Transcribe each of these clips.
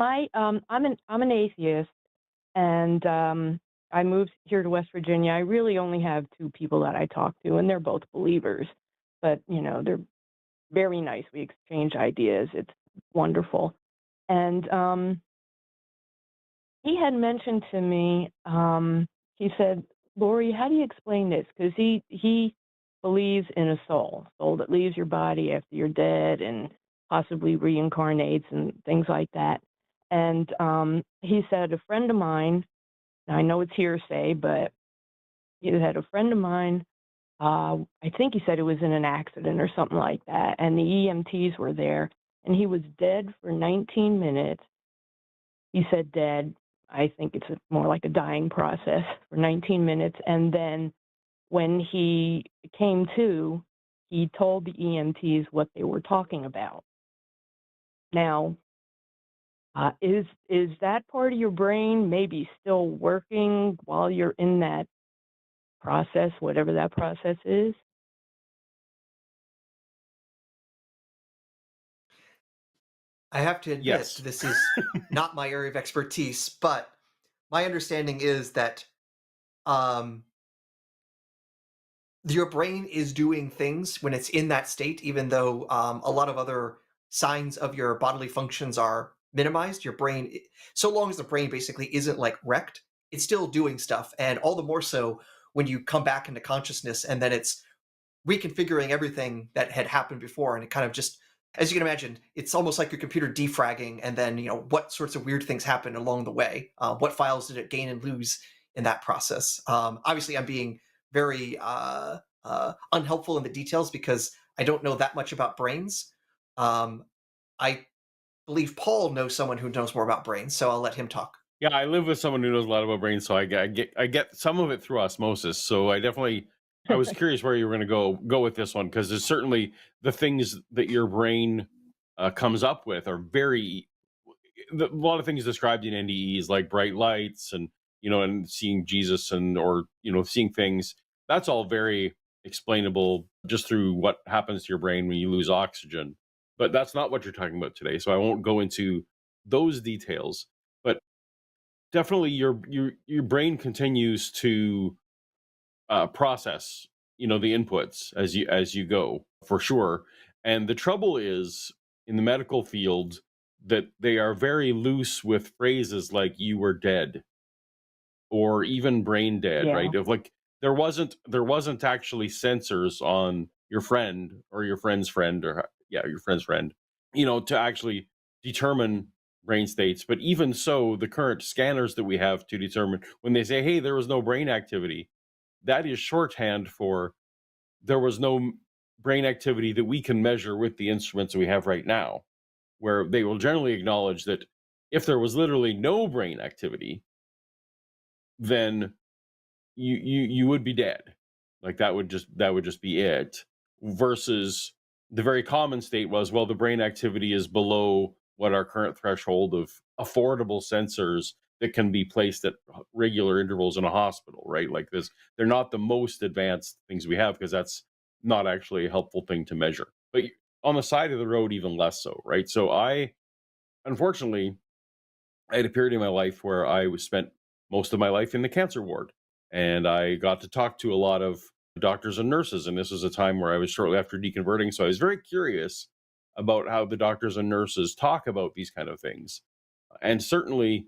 I'm an atheist, and I moved here to West Virginia. I really only have two people that I talk to, and they're both believers. But they're very nice. We exchange ideas. It's wonderful. And he had mentioned to me, he said, Lori, how do you explain this? Because he believes in a soul that leaves your body after you're dead and possibly reincarnates and things like that. And he said, a friend of mine, now I know it's hearsay, but he had a friend of mine, I think he said it was in an accident or something like that, and the EMTs were there, and he was dead for 19 minutes. He said dead. I think it's more like a dying process for 19 minutes. And then when he came to, he told the EMTs what they were talking about. Now, is that part of your brain maybe still working while you're in that process, whatever that process is? I have to admit, Yes. this is not my area of expertise, but my understanding is that um, your brain is doing things when it's in that state, even though a lot of other signs of your bodily functions are minimized. Your brain, so long as the brain basically isn't like wrecked, it's still doing stuff. And all the more so when you come back into consciousness and then it's reconfiguring everything that had happened before. And it kind of just, as you can imagine, it's almost like your computer defragging and then, what sorts of weird things happen along the way. What files did it gain and lose in that process? Obviously, I'm being very unhelpful in the details because I don't know that much about brains. I believe Paul knows someone who knows more about brains, so I'll let him talk. Yeah, I live with someone who knows a lot about brains, so I get some of it through osmosis. So I was curious where you were going to go with this one, because there's certainly the things that your brain comes up with are a lot of things described in NDEs, like bright lights and and seeing Jesus or seeing things. That's all very explainable just through what happens to your brain when you lose oxygen. But that's not what you're talking about today, so I won't go into those details. But definitely your brain continues to process the inputs as you go, for sure. And the trouble is, in the medical field, that they are very loose with phrases like "you were dead" or even "brain dead," Yeah. right? Of like, there wasn't actually sensors on your friend or your friend's friend, or yeah, your friend's friend, to actually determine brain states. But even so, the current scanners that we have to determine, when they say, hey, there was no brain activity, that is shorthand for there was no brain activity that we can measure with the instruments that we have right now, where they will generally acknowledge that if there was literally no brain activity, then you would be dead. Like, that would just be it. Versus the very common state was, well, the brain activity is below what our current threshold of affordable sensors that can be placed at regular intervals in a hospital, right? Like this, they're not the most advanced things we have, because that's not actually a helpful thing to measure. But on the side of the road, even less so, right? So unfortunately, I had a period in my life where I was spent most of my life in the cancer ward, and I got to talk to a lot of doctors and nurses. And this was a time where I was shortly after deconverting, so I was very curious about how the doctors and nurses talk about these kind of things. And certainly,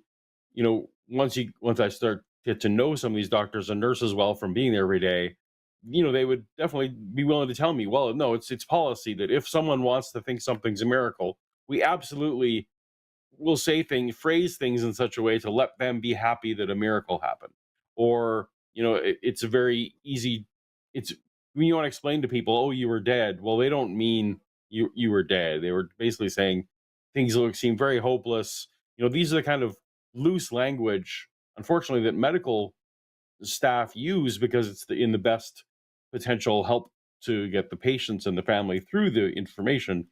once I start get to know some of these doctors and nurses well from being there every day, they would definitely be willing to tell me, well, no, it's policy that if someone wants to think something's a miracle, we absolutely will phrase things in such a way to let them be happy that a miracle happened. Or, it's a very easy, it's when you want to explain to people, oh, you were dead. Well, they don't mean you were dead. They were basically saying things seem very hopeless. These are the kind of loose language, unfortunately, that medical staff use, because it's in the best potential help to get the patients and the family through the information.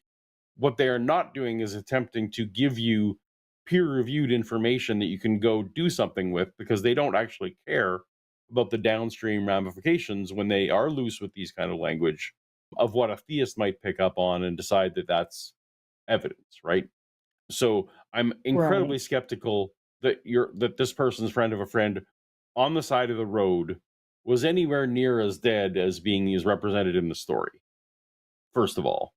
What they are not doing is attempting to give you peer-reviewed information that you can go do something with, because they don't actually care about the downstream ramifications when they are loose with these kind of language of what a theist might pick up on and decide that that's evidence, right? So I'm incredibly skeptical that this person's friend of a friend on the side of the road was anywhere near as dead as being as represented in the story. First of all,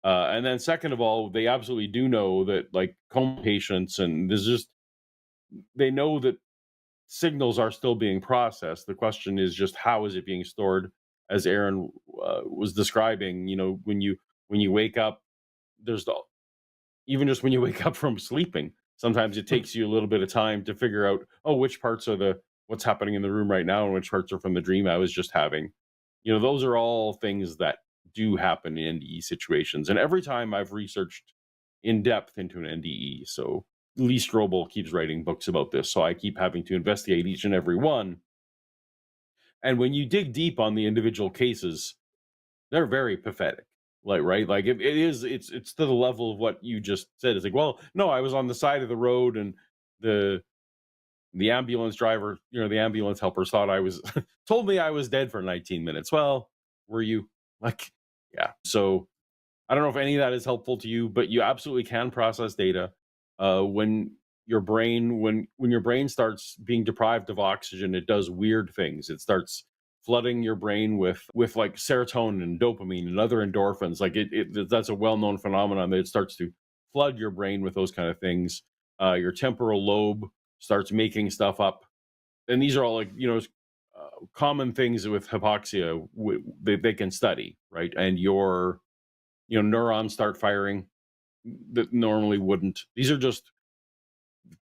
and then second of all, they absolutely do know that like coma patients and there's just they know that signals are still being processed. The question is just how is it being stored? As Aaron was describing, when you wake up, there's even just when you wake up from sleeping, sometimes it takes you a little bit of time to figure out, oh, which parts are what's happening in the room right now and which parts are from the dream I was just having. Those are all things that do happen in NDE situations. And every time I've researched in depth into an NDE, so Lee Strobel keeps writing books about this, so I keep having to investigate each and every one. And when you dig deep on the individual cases, they're very pathetic. Like it's to the level of what you just said. It's like, well, no, I was on the side of the road and the ambulance driver, the ambulance helpers thought I was told me I was dead for 19 minutes. Well, were you? Like, yeah. So I don't know if any of that is helpful to you, but you absolutely can process data. When your brain starts being deprived of oxygen, it does weird things. It starts flooding your brain with like serotonin and dopamine and other endorphins. Like that's a well-known phenomenon that it starts to flood your brain with those kind of things. Your temporal lobe starts making stuff up, and these are all like common things with hypoxia they can study, right? And your neurons start firing that normally wouldn't. These are just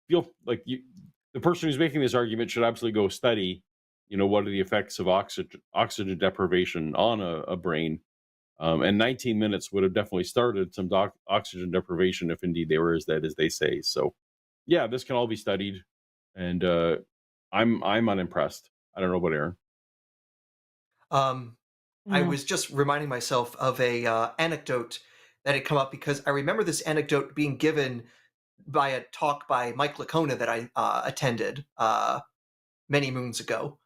feel like the person who's making this argument should absolutely go study what are the effects of oxygen deprivation on a brain. And 19 minutes would have definitely started some oxygen deprivation if indeed they were as dead as they say. So yeah, this can all be studied, and I'm unimpressed. I don't know about Aaron. I was just reminding myself of a anecdote that had come up because I remember this anecdote being given by a talk by Mike Licona that I attended many moons ago.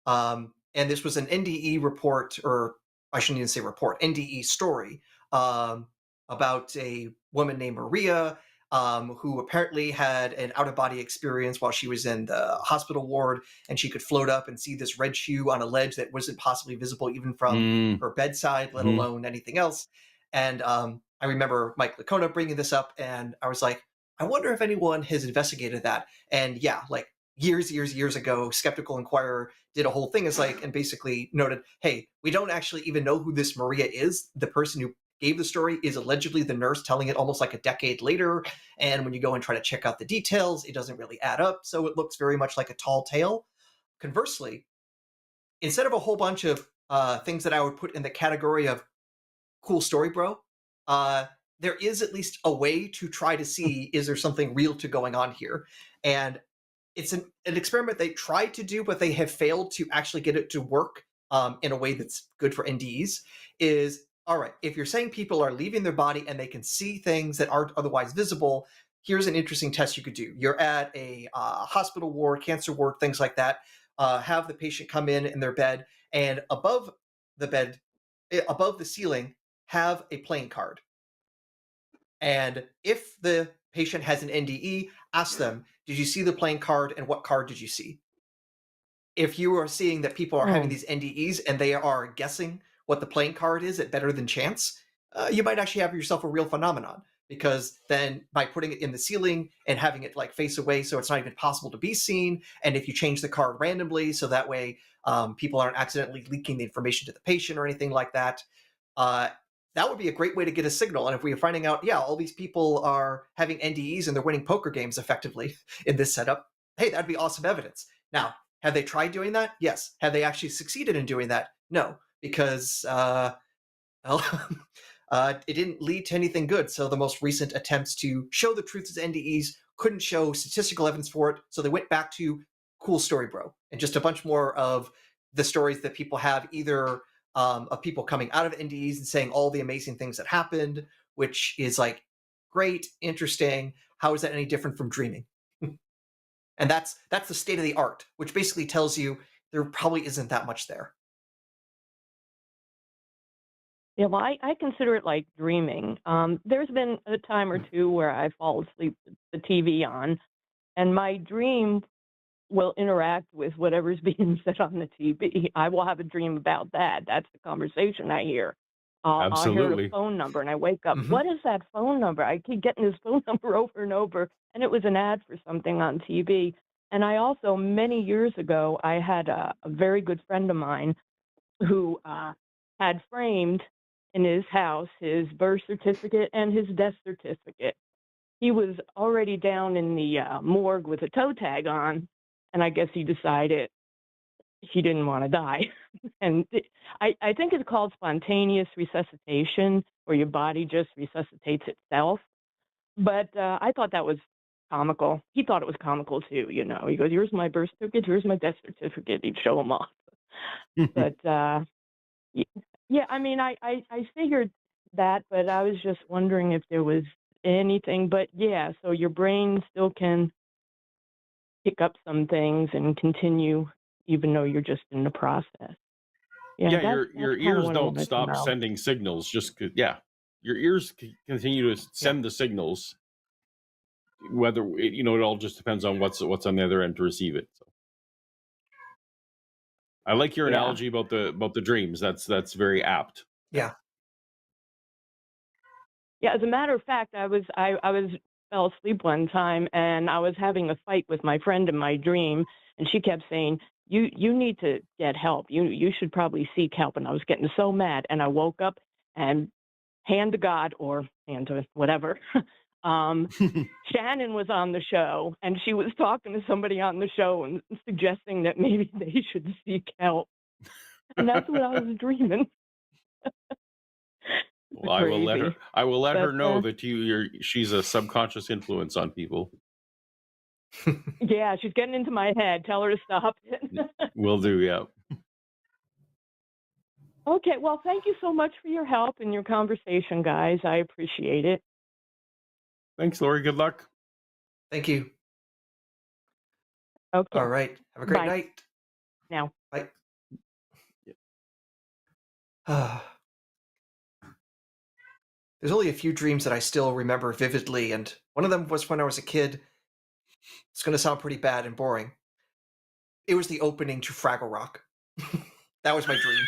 And this was an NDE report, or I shouldn't even say report, NDE story about a woman named Maria who apparently had an out-of-body experience while she was in the hospital ward, and she could float up and see this red shoe on a ledge that wasn't possibly visible even from her bedside, let alone anything else. And I remember Mike Licona bringing this up, and I was like, I wonder if anyone has investigated that. And yeah, like years ago, Skeptical Inquirer did a whole thing and basically noted, hey, we don't actually even know who this Maria is. The person who gave the story is allegedly the nurse telling it almost like a decade later. And when you go and try to check out the details, it doesn't really add up. So it looks very much like a tall tale. Conversely, instead of a whole bunch of things that I would put in the category of cool story, bro, there is at least a way to try to see, is there something real to going on here? And it's an experiment they tried to do, but they have failed to actually get it to work in a way that's good for NDEs. Is, all right, if you're saying people are leaving their body and they can see things that aren't otherwise visible, here's an interesting test you could do. You're at a hospital ward, cancer ward, things like that. Have the patient come in their bed, and above the bed, above the ceiling, have a playing card. And if the patient has an NDE, ask them, did you see the playing card and what card did you see? If you are seeing that people are having these NDEs and they are guessing what the playing card is at better than chance, you might actually have yourself a real phenomenon, because then by putting it in the ceiling and having it like face away so it's not even possible to be seen, and if you change the card randomly so that way people aren't accidentally leaking the information to the patient or anything like that, that would be a great way to get a signal. And if we are finding out, yeah, all these people are having NDEs and they're winning poker games effectively in this setup, hey, that'd be awesome evidence. Now, have they tried doing that? Yes. Have they actually succeeded in doing that? No, because it didn't lead to anything good. So the most recent attempts to show the truth as NDEs couldn't show statistical evidence for it. So they went back to cool story, bro, and just a bunch more of the stories that people have, either of people coming out of NDEs and saying all the amazing things that happened, which is like, great, interesting. How is that any different from dreaming? And that's the state of the art, which basically tells you there probably isn't that much there. Yeah, well, I consider it like dreaming. There's been a time or two where I fall asleep with the TV on, and my dream will interact with whatever's being said on the TV. I will have a dream about that. That's the conversation I hear. I'll hear the Absolutely. phone number, and I wake up. Hmm. What is that phone number? I keep getting this phone number over and over, and it was an ad for something on TV. And I also, many years ago, I had a very good friend of mine who had framed in his house his birth certificate and his death certificate. He was already down in the morgue with a toe tag on, and I guess he decided he didn't want to die. And I think it's called spontaneous resuscitation, where your body just resuscitates itself. But I thought that was comical. He thought it was comical too. You know, he goes, "Here's my birth certificate. Here's my death certificate." He'd show him off. But yeah, I mean, I figured that, but I was just wondering if there was anything. But yeah, so your brain still can pick up some things and continue, even though you're just in the process. Yeah, Yeah, that's your kind of ears what I don't wanted to stop know. sending signals. Yeah, your ears continue to Yeah. send the signals. Whether it all just depends on what's on the other end to receive it. So I like your Yeah. analogy about the dreams. That's very apt. Yeah. Yeah, as a matter of fact, I fell asleep one time and I was having a fight with my friend in my dream, and she kept saying, "You need to get help. You should probably seek help." And I was getting so mad, and I woke up and hand to God or hand to whatever. Shannon was on the show, and she was talking to somebody on the show and suggesting that maybe they should seek help, and that's what I was dreaming. Well, Crazy, I will let her but know that she's a subconscious influence on people. yeah, she's getting into my head. Tell her to stop it. Will do, yeah. Okay, well, thank you so much for your help and your conversation, guys. I appreciate it. Thanks, Lori. Good luck. Thank you. Okay, All right. Have a great bye night. now. Bye. There's only a few dreams that I still remember vividly, and one of them was when I was a kid. It's going to sound pretty bad and boring. It was the opening to Fraggle Rock. That was my dream.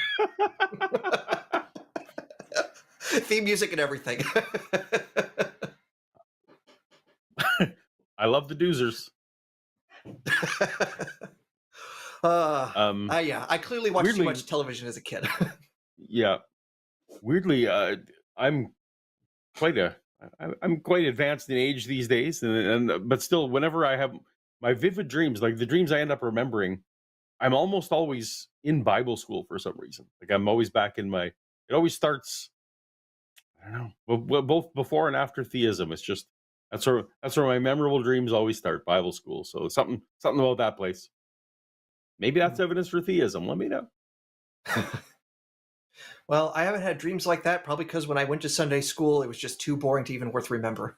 Theme music and everything. I love the doozers. Yeah, I clearly watched too weirdly, much television as a kid. yeah. Weirdly, I'm quite advanced in age these days, but still, whenever I have my vivid dreams, like the dreams I end up remembering, I'm almost always in Bible school for some reason. Like I'm always back in my. It always starts. I don't know, both before and after theism. It's just that's where my memorable dreams always start. Bible school. So something about that place. Maybe that's evidence for theism. Let me know. Well, I haven't had dreams like that, probably because when I went to Sunday school, it was just too boring to even worth remember.